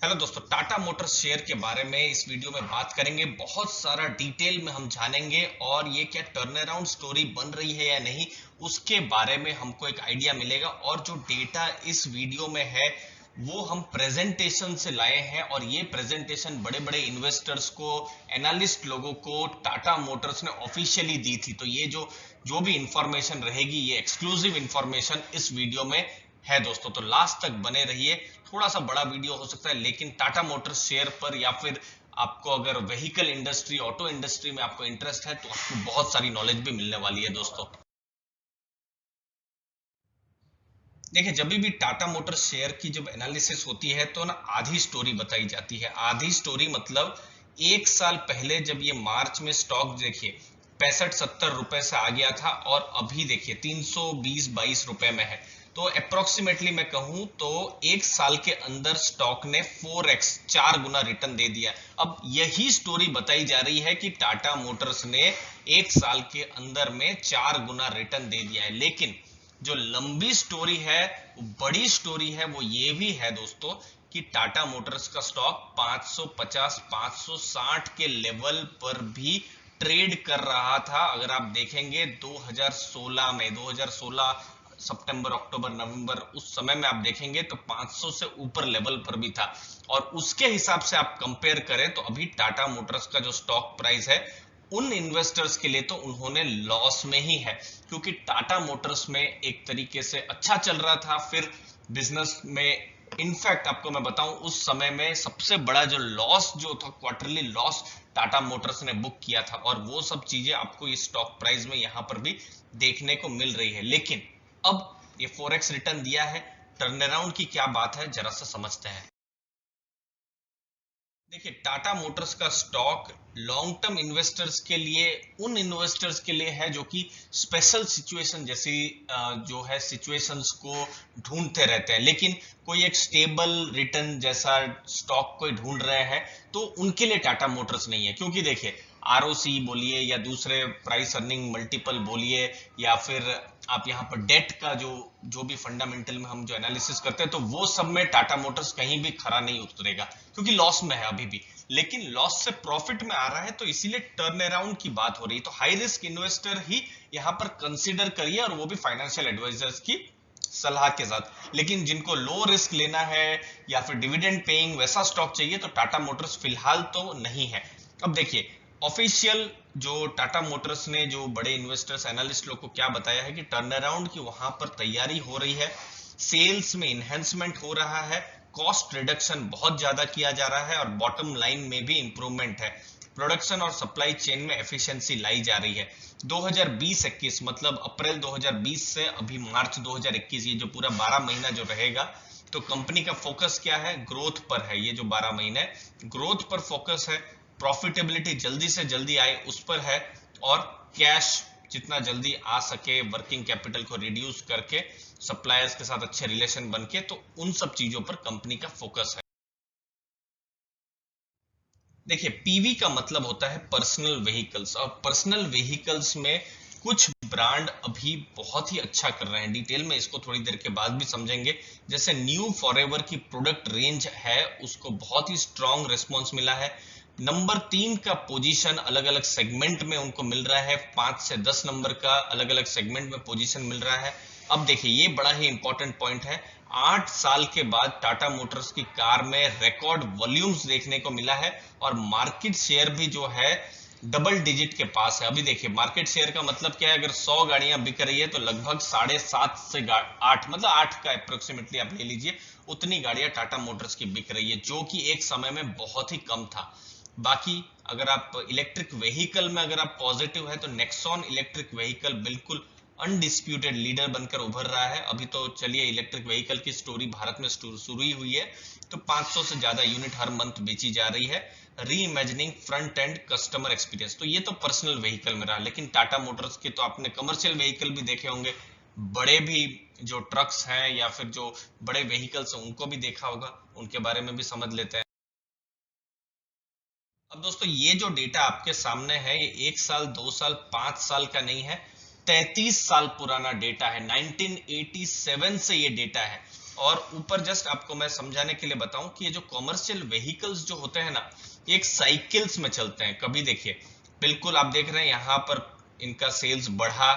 Hello दोस्तों, Tata Motors share के बारे में इस वीडियो में बात करेंगे। बहुत सारा डिटेल में हम जानेंगे और ये क्या टर्न अराउंड स्टोरी बन रही है या नहीं, उसके बारे में हमको एक आइडिया मिलेगा। और जो डेटा इस वीडियो में है वो हम प्रेजेंटेशन से लाए हैं और ये प्रेजेंटेशन बड़े बड़े इन्वेस्टर्स को, एनालिस्ट लोगों को टाटा मोटर्स ने ऑफिशियली दी थी। तो ये जो जो भी इंफॉर्मेशन रहेगी, ये एक्सक्लूसिव इंफॉर्मेशन इस वीडियो में है दोस्तों। तो लास्ट तक बने रहिए। थोड़ा सा बड़ा वीडियो हो सकता है, लेकिन टाटा मोटर्स शेयर पर या फिर आपको अगर व्हीकल इंडस्ट्री, ऑटो इंडस्ट्री में आपको इंटरेस्ट है तो आपको बहुत सारी नॉलेज भी मिलने वाली है दोस्तों। देखिए, जब भी टाटा मोटर्स शेयर की जब एनालिसिस होती है तो ना आधी स्टोरी बताई जाती है। आधी स्टोरी मतलब एक साल पहले जब ये मार्च में स्टॉक देखिए 65-70 रुपए से आ गया था और अभी देखिए 320-22 रुपए में है। तो अप्रोक्सीमेटली मैं कहूं तो एक साल के अंदर स्टॉक ने 4x 4 गुना रिटर्न दे दिया। अब यही स्टोरी बताई जा रही है कि टाटा मोटर्स ने एक साल के अंदर में 4 गुना रिटर्न दे दिया है। लेकिन जो लंबी स्टोरी है, बड़ी स्टोरी है, वो ये भी है दोस्तों कि टाटा मोटर्स का स्टॉक 550 560 के लेवल पर भी ट्रेड कर रहा था। अगर आप देखेंगे 2016 में, 2016 सितंबर, अक्टूबर, नवंबर, उस समय में आप देखेंगे तो 500 से ऊपर लेवल पर भी था। और उसके हिसाब से आप कंपेयर करें तो अभी टाटा मोटर्स का जो स्टॉक प्राइस है उन इन्वेस्टर्स के लिए तो उन्होंने लॉस में ही है, क्योंकि टाटा मोटर्स में एक तरीके से अच्छा चल रहा था। फिर बिजनेस में, इनफैक्ट आपको मैं बताऊं, उस समय में सबसे बड़ा जो लॉस जो था, क्वार्टरली लॉस टाटा मोटर्स ने बुक किया था। और वो सब चीजें आपको इस स्टॉक प्राइस में यहां पर भी देखने को मिल रही है। लेकिन अब ये 4x रिटर्न दिया है, टर्न अराउंड की क्या बात है जरा सा समझते हैं। देखिए, टाटा मोटर्स का स्टॉक लॉन्ग टर्म इन्वेस्टर्स के लिए, उन इन्वेस्टर्स के लिए है जो कि स्पेशल सिचुएशन जैसी जो है सिचुएशंस को ढूंढते रहते हैं, लेकिन कोई एक स्टेबल रिटर्न जैसा स्टॉक कोई ढूंढ रहे हैं तो उनके लिए टाटा मोटर्स नहीं है। क्योंकि देखिए, आरओसी बोलिए या दूसरे प्राइस अर्निंग मल्टीपल बोलिए, या फिर आप यहाँ पर डेट का जो जो भी फंडामेंटल में हम जो एनालिसिस करते हैं तो वो सब में टाटा मोटर्स कहीं भी खरा नहीं उतरेगा, क्योंकि लॉस में है अभी भी। लेकिन लॉस से प्रॉफिट में आ रहा है, तो इसीलिए टर्न अराउंड की बात हो रही है। तो हाई रिस्क इन्वेस्टर ही यहाँ पर कंसीडर करिए, और वो भी फाइनेंशियल एडवाइजर्स की सलाह के साथ। लेकिन जिनको लो रिस्क लेना है या फिर डिविडेंड पेइंग वैसा स्टॉक चाहिए तो टाटा मोटर्स फिलहाल तो नहीं है। अब देखिए, ऑफिशियल जो टाटा मोटर्स ने जो बड़े इन्वेस्टर्स, एनालिस्ट लोग को क्या बताया है कि टर्न अराउंड की वहां पर तैयारी हो रही है, सेल्स में इन्हेंसमेंट हो रहा है, कॉस्ट रिडक्शन बहुत ज्यादा किया जा रहा है और बॉटम लाइन में भी इंप्रूवमेंट है। प्रोडक्शन और सप्लाई चेन में एफिशिएंसी लाई जा रही है। 2020-21 मतलब अप्रैल 2020 से अभी मार्च 2021, ये जो पूरा 12 महीना जो रहेगा, तो कंपनी का फोकस क्या है? ग्रोथ पर है। ये जो 12 महीने ग्रोथ पर फोकस है, प्रॉफिटेबिलिटी जल्दी से जल्दी आए उस पर है, और कैश जितना जल्दी आ सके, वर्किंग कैपिटल को रिड्यूस करके, सप्लायर्स के साथ अच्छे रिलेशन बन के, तो उन सब चीजों पर कंपनी का फोकस है। देखिए, पीवी का मतलब होता है पर्सनल व्हीकल्स, और पर्सनल व्हीकल्स में कुछ ब्रांड अभी बहुत ही अच्छा कर रहे हैं। डिटेल में इसको थोड़ी देर के बाद भी समझेंगे। जैसे न्यू फॉरएवर की प्रोडक्ट रेंज है, उसको बहुत ही स्ट्रांग रिस्पॉन्स मिला है। नंबर 3 का पोजीशन अलग अलग सेगमेंट में उनको मिल रहा है, 5 से 10 नंबर का अलग अलग सेगमेंट में पोजीशन मिल रहा है। अब देखिए, ये बड़ा ही इंपॉर्टेंट पॉइंट है। 8 साल के बाद टाटा मोटर्स की कार में रिकॉर्ड वॉल्यूम्स देखने को मिला है, और मार्केट शेयर भी जो है डबल डिजिट के पास है। अभी देखिए, मार्केट शेयर का मतलब क्या है? अगर 100 गाड़ियां बिक रही है तो लगभग 7.5 से 8, मतलब 8 का अप्रोक्सीमेटली आप ले लीजिए, उतनी गाड़ियां टाटा मोटर्स की बिक रही है, जो कि एक समय में बहुत ही कम था। बाकी अगर आप इलेक्ट्रिक व्हीकल में अगर आप पॉजिटिव है तो नेक्सॉन इलेक्ट्रिक व्हीकल बिल्कुल अनडिस्प्यूटेड लीडर बनकर उभर रहा है। अभी तो चलिए, इलेक्ट्रिक व्हीकल की स्टोरी भारत में शुरू ही हुई है, तो 500 से ज्यादा यूनिट हर मंथ बेची जा रही है। री imagining front end customer experience, तो ये तो पर्सनल व्हीकल में रहा। लेकिन टाटा मोटर्स के तो आपने कमर्शियल व्हीकल भी देखे होंगे, बड़े भी जो ट्रक्स हैं या फिर जो बड़े व्हीकल्स हैं उनको भी देखा होगा, उनके बारे में भी समझ लेते हैं। अब दोस्तों, ये जो डेटा आपके सामने है, ये 1 साल, 2 साल, 5 साल का नहीं है, 33 साल पुराना डेटा है। 1987 से ये डेटा है। और ऊपर जस्ट आपको मैं समझाने के लिए बताऊं कि ये जो कॉमर्शियल व्हीकल्स जो होते हैं ना, एक साइकिल्स में चलते हैं। कभी देखिए, बिल्कुल आप देख रहे हैं यहाँ पर इनका सेल्स बढ़ा,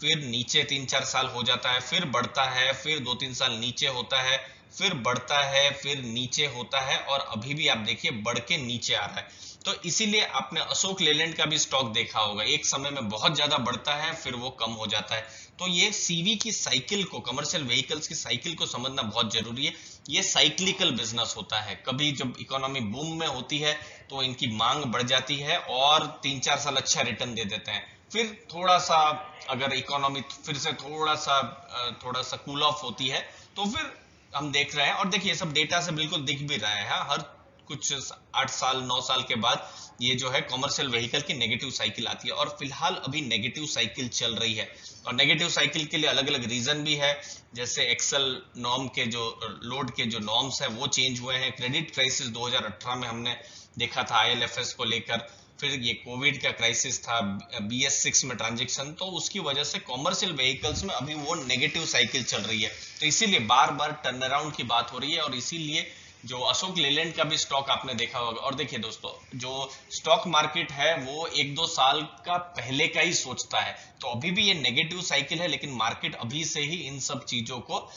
फिर नीचे 3-4 साल हो जाता है, फिर बढ़ता है, फिर 2-3 साल नीचे होता है, फिर बढ़ता है, फिर नीचे होता है, और अभी भी आप देखिए बढ़ के नीचे आ रहा है। तो इसीलिए आपने अशोक लेलैंड का भी स्टॉक देखा होगा, एक समय में बहुत ज्यादा बढ़ता है, फिर वो कम हो जाता है। तो ये सीवी की साइकिल को, कमर्शियल व्हीकल्स की साइकिल को समझना बहुत जरूरी है। ये साइक्लिकल बिजनेस होता है। कभी जब इकोनॉमी बूम में होती है तो इनकी मांग बढ़ जाती है और 3-4 साल अच्छा रिटर्न दे देते हैं, फिर थोड़ा सा अगर इकोनॉमी फिर से थोड़ा सा कूल ऑफ होती है तो फिर हम देख रहे हैं, और देखिए सब डेटा से बिल्कुल दिख भी रहा है, हाँ, हर कुछ 8 साल 9 साल के बाद ये जो है कॉमर्शियल व्हीकल की नेगेटिव साइकिल आती है, और फिलहाल अभी नेगेटिव साइकिल चल रही है। और नेगेटिव साइकिल के लिए अलग अलग रीजन भी है, जैसे एक्सेल नॉर्म के जो लोड के जो नॉर्म्स हैं वो चेंज हुए हैं, क्रेडिट क्राइसिस 2018 में हमने देखा था आईएलएफएस को लेकर, फिर ये कोविड का क्राइसिस था BS6 में ट्रांजेक्शन, तो उसकी वजह से कॉमर्शियल व्हीकल्स में अभी वो नेगेटिव साइकिल चल रही है। तो इसीलिए बार बार टर्न अराउंड की बात हो रही है, और इसीलिए जो अशोक लेलैंड का भी स्टॉक आपने देखा होगा। और देखिए दोस्तों, जो स्टॉक मार्केट है वो 1-2 साल का पहले का ही सोचता है, तो अभी भी ये नेगेटिव साइकिल है, लेकिन मार्केट अभी से ही इन सब चीजों को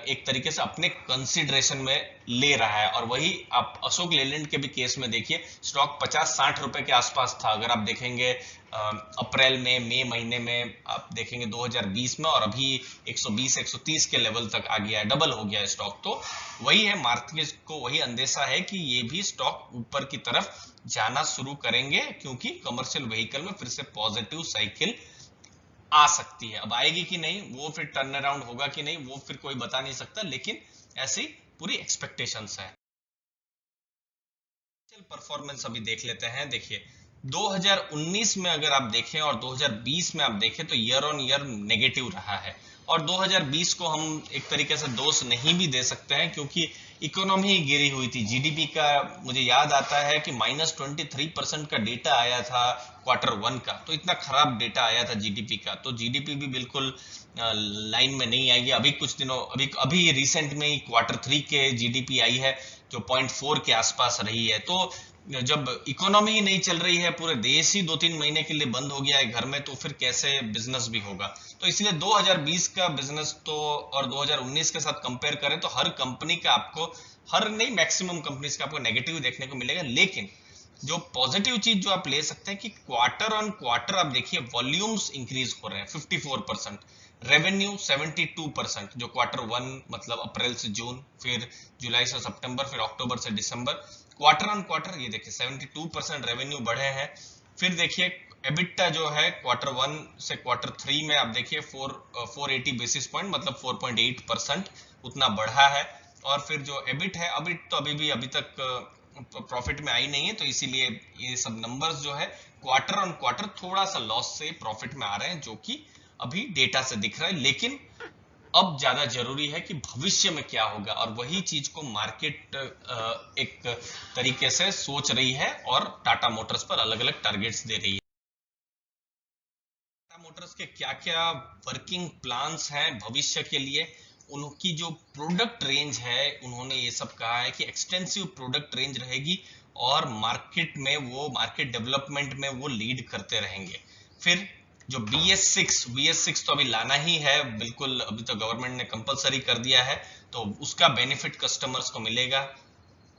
एक तरीके से अपने कंसिडरेशन में ले रहा है। और वही आप अशोक लेलैंड के भी केस में देखिए, स्टॉक 50-60 रुपए के आसपास था, अगर आप देखेंगे अप्रैल में, मई महीने में आप देखेंगे 2020 में, और अभी 120-130 के लेवल तक आ गया है, डबल हो गया है स्टॉक। तो वही है, मार्केट को वही अंदेशा है कि ये भी स्टॉक ऊपर की तरफ जाना शुरू करेंगे, क्योंकि कमर्शियल व्हीकल में फिर से पॉजिटिव साइकिल आ सकती है। अब आएगी कि नहीं, वो फिर टर्न अराउंड होगा कि नहीं, वो फिर कोई बता नहीं सकता, लेकिन ऐसी पूरी एक्सपेक्टेशंस है। परफॉर्मेंस अभी देख लेते हैं। देखिए 2019 में अगर आप देखें और 2020 में आप देखें तो ईयर ऑन ईयर नेगेटिव रहा है, और 2020 को हम एक तरीके से दोष नहीं भी दे सकते हैं, क्योंकि इकोनॉमी ही गिरी हुई थी। जीडीपी का मुझे याद आता है कि -23% का डेटा आया था Q1 का, तो इतना खराब डेटा आया था जीडीपी का। तो जीडीपी भी बिल्कुल लाइन में नहीं आएगी। अभी कुछ दिनों अभी अभी रिसेंट में ही Q3 के जीडीपी आई है जो 0.4 के आसपास रही है। तो जब इकोनॉमी ही नहीं चल रही है, पूरे देश ही 2-3 महीने के लिए बंद हो गया है घर में, तो फिर कैसे बिजनेस भी होगा। तो इसलिए 2020 का बिजनेस तो और 2019 के साथ कंपेयर करें तो हर कंपनी का आपको, हर नहीं, मैक्सिमम कंपनीज का आपको नेगेटिव देखने को मिलेगा। लेकिन जो पॉजिटिव चीज जो आप ले सकते हैं कि क्वार्टर ऑन क्वार्टर आप देखिए वॉल्यूम्स इंक्रीज हो रहे हैं 54%, रेवेन्यू 72%, जो Q1 मतलब अप्रैल से जून, फिर जुलाई से सितंबर, फिर अक्टूबर से दिसंबर, क्वार्टर ऑन क्वार्टर ये देखिए 72% रेवेन्यू बढ़े हैं। फिर देखिए एबिटा जो है Q1 से Q3 में आप देखिए 480 बेसिस पॉइंट मतलब 4.8% उतना बढ़ा है। और फिर जो एबिट है, एबिट तो अभी तक प्रॉफिट में आई नहीं है, तो इसीलिए ये सब नंबर्स जो है क्वार्टर ऑन क्वार्टर थोड़ा सा लॉस से प्रॉफिट में आ रहे हैं, जो कि अभी डेटा से दिख रहा है। लेकिन अब ज्यादा जरूरी है कि भविष्य में क्या होगा, और वही चीज को मार्केट एक तरीके से सोच रही है और टाटा मोटर्स पर अलग अलग टारगेट्स दे रही है। टाटा मोटर्स के क्या क्या वर्किंग प्लान्स हैं भविष्य के लिए, उनकी जो प्रोडक्ट रेंज है, उन्होंने ये सब कहा है कि एक्सटेंसिव प्रोडक्ट रेंज रहेगी, और मार्केट में वो, मार्केट डेवलपमेंट में वो लीड करते रहेंगे। फिर जो BS6 तो अभी लाना ही है, बिल्कुल अभी तो गवर्नमेंट ने कंपलसरी कर दिया है, तो उसका बेनिफिट कस्टमर्स को मिलेगा।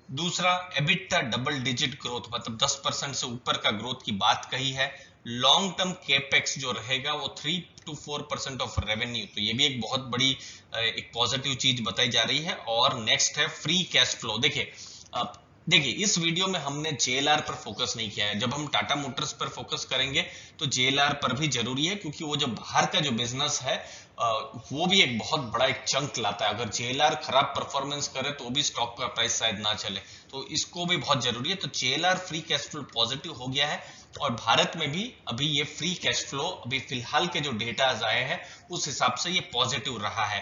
दूसरा, एबिटा डबल डिजिट ग्रोथ मतलब 10% से ऊपर का ग्रोथ की बात कही है। लॉन्ग टर्म केपेक्स जो रहेगा वो 3-4% ऑफ रेवेन्यू, तो ये भी एक बहुत बड़ी एक पॉजिटिव चीज बताई जा रही है। और नेक्स्ट है फ्री कैश फ्लो। देखिए इस वीडियो में हमने JLR पर फोकस नहीं किया है, जब हम टाटा मोटर्स पर फोकस करेंगे तो JLR पर भी जरूरी है, क्योंकि वो जो बाहर का जो बिजनेस है वो भी एक बहुत बड़ा एक चंक लाता है। अगर JLR खराब परफॉर्मेंस करे तो भी स्टॉक का प्राइस शायद ना चले, तो इसको भी बहुत जरूरी है। तो JLR free cash flow positive हो गया है, और भारत में भी अभी ये फ्री कैश फ्लो अभी फिलहाल के जो डेटा आए हैं उस हिसाब से ये पॉजिटिव रहा है।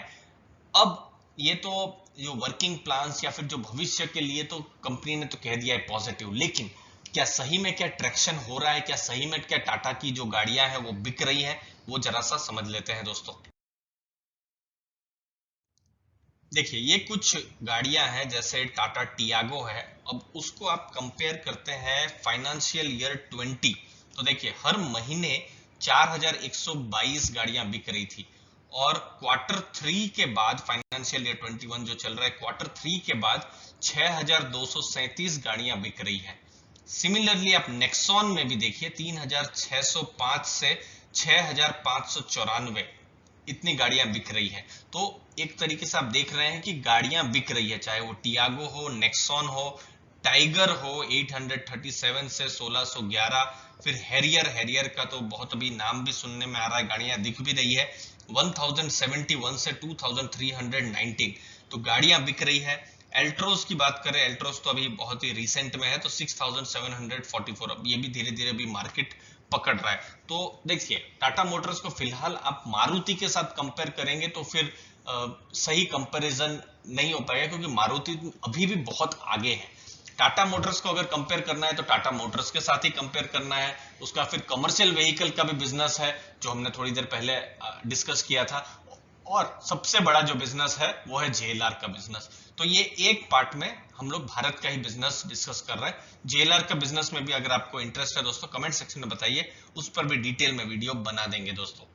अब ये तो जो वर्किंग प्लान्स या फिर जो भविष्य के लिए तो कंपनी ने तो कह दिया है पॉजिटिव, लेकिन क्या सही में क्या ट्रैक्शन हो रहा है, क्या सही में क्या टाटा की जो गाड़ियां हैं वो बिक रही है, वो जरा सा समझ लेते हैं दोस्तों। देखिए ये कुछ गाड़ियां हैं, जैसे टाटा टियागो है। अब उसको आप कंपेयर करते हैं फाइनेंशियल ईयर 20, तो देखिए हर महीने 4122 गाड़ियां बिक रही थी, और क्वार्टर 3 के बाद, फाइनेंशियल ईयर 21 जो चल रहा है, क्वार्टर 3 के बाद 6237 गाड़ियां बिक रही है। सिमिलरली आप नेक्सॉन में भी देखिए 3605 से 6594 इतनी गाड़ियां बिक रही है। तो एक तरीके से आप देख रहे हैं कि गाड़ियां बिक रही है, चाहे वो टियागो हो, नेक्सॉन हो, टाइगर हो 837 से 1611, फिर हैरियर, हैरियर का तो बहुत अभी नाम भी सुनने में आ रहा है, गाड़ियां दिख भी रही है 1071 से 2319, तो गाड़ियां बिक रही है। एल्ट्रोज की बात करें, एल्ट्रोज तो अभी बहुत ही रिसेंट में है, तो 6744, अब ये भी धीरे धीरे अभी मार्केट पकड़ रहा है। तो देखिए टाटा मोटर्स को फिलहाल आप मारुति के साथ कंपेयर करेंगे तो फिर सही कंपैरिजन नहीं हो पाएगा, क्योंकि मारुति अभी भी बहुत आगे है। टाटा मोटर्स को अगर कंपेयर करना है तो टाटा मोटर्स के साथ ही कंपेयर करना है। उसका फिर कमर्शियल व्हीकल का भी बिजनेस है, जो हमने थोड़ी देर पहले डिस्कस किया था, और सबसे बड़ा जो बिजनेस है वो है जेएलआर का बिजनेस। तो ये एक पार्ट में हम लोग भारत का ही बिजनेस डिस्कस कर रहे हैं। जेएलआर का बिजनेस में भी अगर आपको इंटरेस्ट है दोस्तों, कमेंट सेक्शन में बताइए, उस पर भी डिटेल में वीडियो बना देंगे दोस्तों।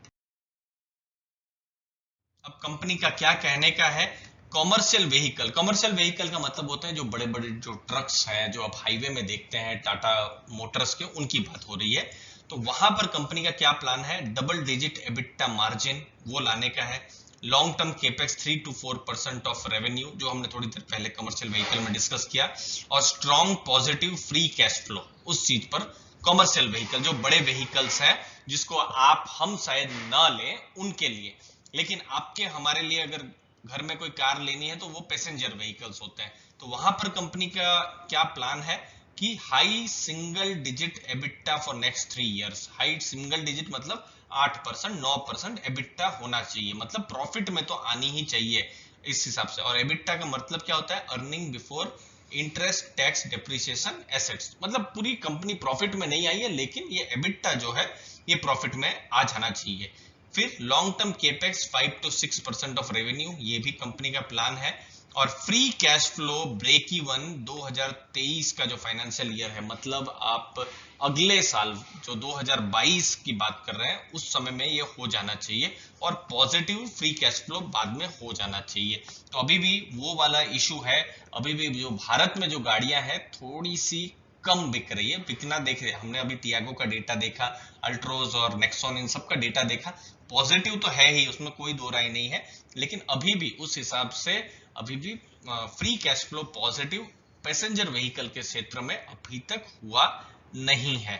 अब कंपनी का क्या कहने का है, कॉमर्शियल व्हीकल, कॉमर्शियल व्हीकल का मतलब होता है जो बड़े बड़े जो ट्रक्स हैं, जो आप हाईवे में देखते हैं टाटा मोटर्स के, उनकी बात हो रही है। तो वहां पर कंपनी का क्या प्लान है, डबल डिजिट एबिटा मार्जिन वो लाने का है। Long term capex 3 to 4% of revenue, जो हमने थोड़ी देर पहले कमर्शियल व्हीकल में डिस्कस किया, और strong positive free cash flow, उस चीज पर। कमर्शियल व्हीकल जो बड़े व्हीकल्स हैं, जिसको आप हम शायद ना लें उनके लिए, लेकिन आपके हमारे लिए अगर घर में कोई कार लेनी है तो वो पैसेंजर व्हीकल्स होते हैं। तो वहां पर कंपनी का क्या प्लान है कि high single digit EBITDA for next 3 years. High single digit मतलब 8%, 9% एबिटा होना चाहिए, मतलब प्रॉफिट में तो आनी ही चाहिए इस हिसाब से। और एबिटा का मतलब क्या होता है, earning before interest tax depreciation assets, मतलब पूरी कंपनी प्रॉफिट में नहीं आई है, लेकिन ये एबिटा जो है ये प्रॉफिट में आ जाना चाहिए। फिर long term capex 5 to 6% of revenue, ये भी कंपनी का प्लान है। और free cash flow break even 2023 का जो फाइनेंशियल ईयर है, मतलब आप अगले साल जो 2022 की बात कर रहे हैं, उस समय में ये हो जाना चाहिए, और पॉजिटिव फ्री कैश फ्लो बाद में हो जाना चाहिए। तो अभी भी वो वाला इशू है, अभी भी जो भारत में जो गाड़ियां हैं थोड़ी सी कम बिक रही है, बिकना देख रहे हैं हमने, अभी टियागो का डेटा देखा, अल्ट्रोज और नेक्सॉन, इन सब का डेटा देखा, पॉजिटिव तो है ही, उसमें कोई दो राय नहीं है, लेकिन अभी भी उस हिसाब से अभी भी free cash flow positive passenger vehicle के क्षेत्र में अभी तक हुआ नहीं है।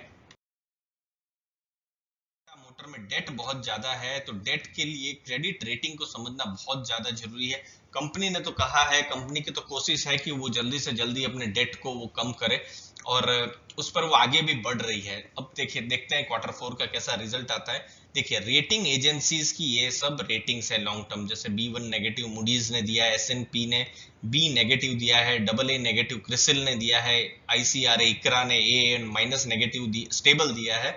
मोटर में डेट बहुत ज्यादा है, तो डेट के लिए क्रेडिट रेटिंग को समझना बहुत ज्यादा जरूरी है। कंपनी ने तो कहा है, कंपनी की तो कोशिश है कि वो जल्दी से जल्दी अपने डेट को वो कम करे, और उस पर वो आगे भी बढ़ रही है। अब देखिए, देखते हैं क्वार्टर 4 का कैसा रिजल्ट आता है। देखिए रेटिंग एजेंसीज की ये सब रेटिंग्स है लॉन्ग टर्म, जैसे B1 नेगेटिव मूडीज ने दिया है, S&P ने B नेगेटिव दिया है, AA नेगेटिव क्रिसिल ने दिया है, ICRA इकरा ने AA माइनस नेगेटिव स्टेबल दिया है,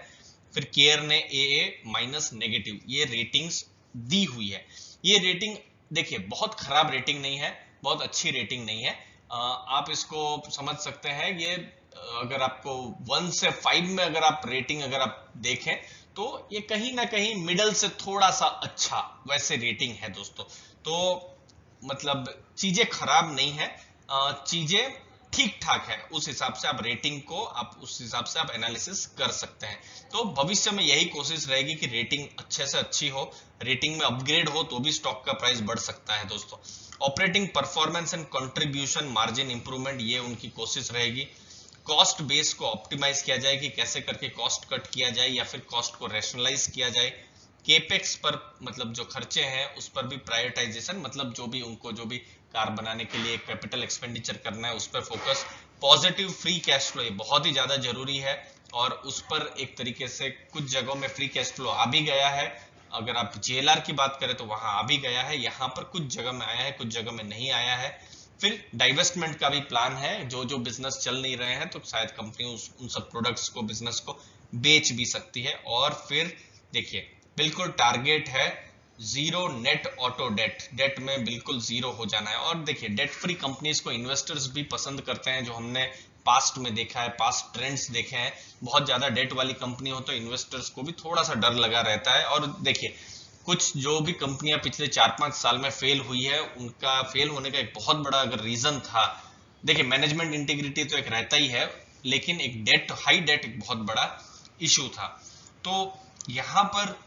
फिर केयर ने AA माइनस नेगेटिव, ये रेटिंग्स दी हुई है। ये रेटिंग देखिए बहुत खराब रेटिंग नहीं है, बहुत अच्छी रेटिंग नहीं है। आप इसको समझ सकते हैं, ये अगर आपको 1 से 5 में अगर आप रेटिंग अगर आप देखें, तो ये कहीं ना कहीं मिडल से थोड़ा सा अच्छा वैसे रेटिंग है दोस्तों। तो मतलब चीजें खराब नहीं है, चीजें ठीक ठाक है, उस हिसाब से आप रेटिंग को, आप उस हिसाब से आप एनालिसिस कर सकते हैं। तो भविष्य में यही कोशिश रहेगी कि रेटिंग अच्छे से अच्छी हो, रेटिंग में अपग्रेड हो तो भी स्टॉक का प्राइस बढ़ सकता है दोस्तों। Operating performance and contribution margin improvement, ये उनकी कोशिश रहेगी। कॉस्ट बेस को ऑप्टिमाइज किया जाए कि कैसे करके कॉस्ट कट किया जाए या फिर कॉस्ट को रैशनलाइज किया जाए। केपेक्स पर, मतलब जो खर्चे हैं उस पर भी प्रायोरिटाइजेशन, मतलब जो भी उनको जो भी कार बनाने के लिए कैपिटल एक्सपेंडिचर करना है उस पर focus. Positive free cash flow, ये बहुत ही ज्यादा जरूरी है, और उस पर एक तरीके से कुछ जगहों में फ्री कैश फ्लो आ भी गया है। अगर आप जेएलआर की बात करें तो वहां आ भी गया है, यहाँ पर कुछ जगह में आया है, कुछ जगह में नहीं आया है। फिर डाइवेस्टमेंट का भी प्लान है, जो जो बिजनेस चल नहीं रहे हैं तो शायद कंपनी उन सब प्रोडक्ट्स को, बिजनेस को बेच भी सकती है। और फिर देखिए बिल्कुल टारगेट है जीरो नेट ऑटो डेट में बिल्कुल जीरो हो जाना है। और देखिए डेट फ्री कंपनीज को इन्वेस्टर्स भी पसंद करते हैं, जो हमने पास्ट में देखा है, पास्ट ट्रेंड्स देखे हैं। बहुत ज्यादा डेट वाली कंपनी हो तो इन्वेस्टर्स को भी थोड़ा सा डर लगा रहता है। और देखिए कुछ जो भी कंपनियां पिछले 4-5 साल में फेल हुई है, उनका फेल होने का एक बहुत बड़ा अगर रीजन था, देखिए मैनेजमेंट इंटीग्रिटी तो एक रहता ही है, लेकिन एक हाई डेट एक बहुत बड़ा इशू था। तो यहाँ पर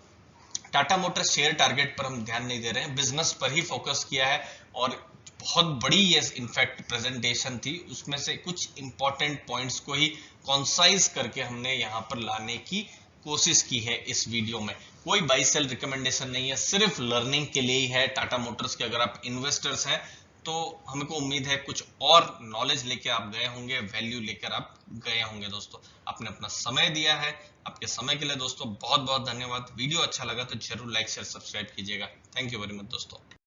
टाटा मोटर्स शेयर टारगेट पर हम ध्यान नहीं दे रहे हैं, बिजनेस पर ही फोकस किया है। और बहुत बड़ी ये इनफैक्ट प्रेजेंटेशन थी, उसमें से कुछ इंपॉर्टेंट पॉइंट्स को ही कॉन्साइज करके हमने यहाँ पर लाने की कोशिश की है इस वीडियो में। कोई बाई सेल रिकमेंडेशन नहीं है, सिर्फ लर्निंग के लिए ही है टाटा मोटर्स के। अगर आप इन्वेस्टर्स हैं तो हमको उम्मीद है कुछ और नॉलेज लेके आप गए होंगे, वैल्यू लेकर आप गए होंगे। दोस्तों आपने अपना समय दिया है, आपके समय के लिए दोस्तों बहुत बहुत धन्यवाद। वीडियो अच्छा लगा तो जरूर लाइक शेयर सब्सक्राइब कीजिएगा। थैंक यू वेरी मच दोस्तों।